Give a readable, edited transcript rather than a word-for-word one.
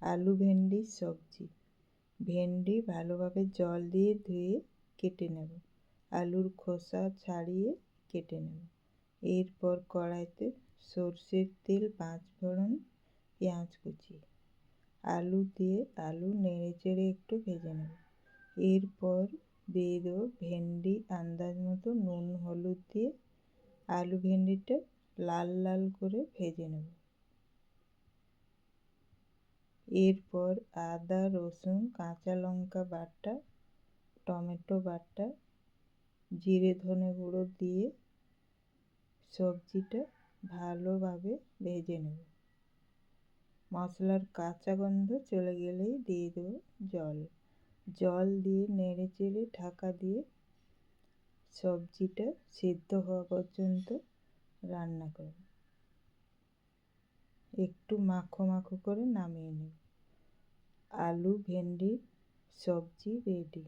আলু ভেন্ডির সবজি। ভেন্ডি ভালোভাবে জল দিয়ে ধুয়ে কেটে নেব। আলুর খোসা ছাড়িয়ে কেটে নেব। এরপর কড়াইতে সরষের তেল, পাঁচফোড়ন, পেঁয়াজ কুচি, আলু দিয়ে আলু নেড়েচেড়ে একটু ভেজে নেব। এরপর দিয়ে দেবো ভেন্ডি, আন্দাজ মতো নুন হলুদ দিয়ে আলু ভেন্ডিটা লাল লাল করে ভেজে নেব। এরপর আদা, রসুন, কাঁচা লঙ্কা বাটা, টমেটো বাটা, জিরে ধনে গুঁড়ো দিয়ে সবজিটা ভালোভাবে ভেজে নেব। মশলার কাঁচা গন্ধ চলে গেলেই দিয়ে দেবো জল। জল দিয়ে নেড়েচেড়ে ঢাকা দিয়ে সবজিটা সিদ্ধ হওয়া পর্যন্ত রান্না করব। একটু মাখো মাখো করে নামিয়ে নেব। আলু ভেন্ডির সবজি রেডি।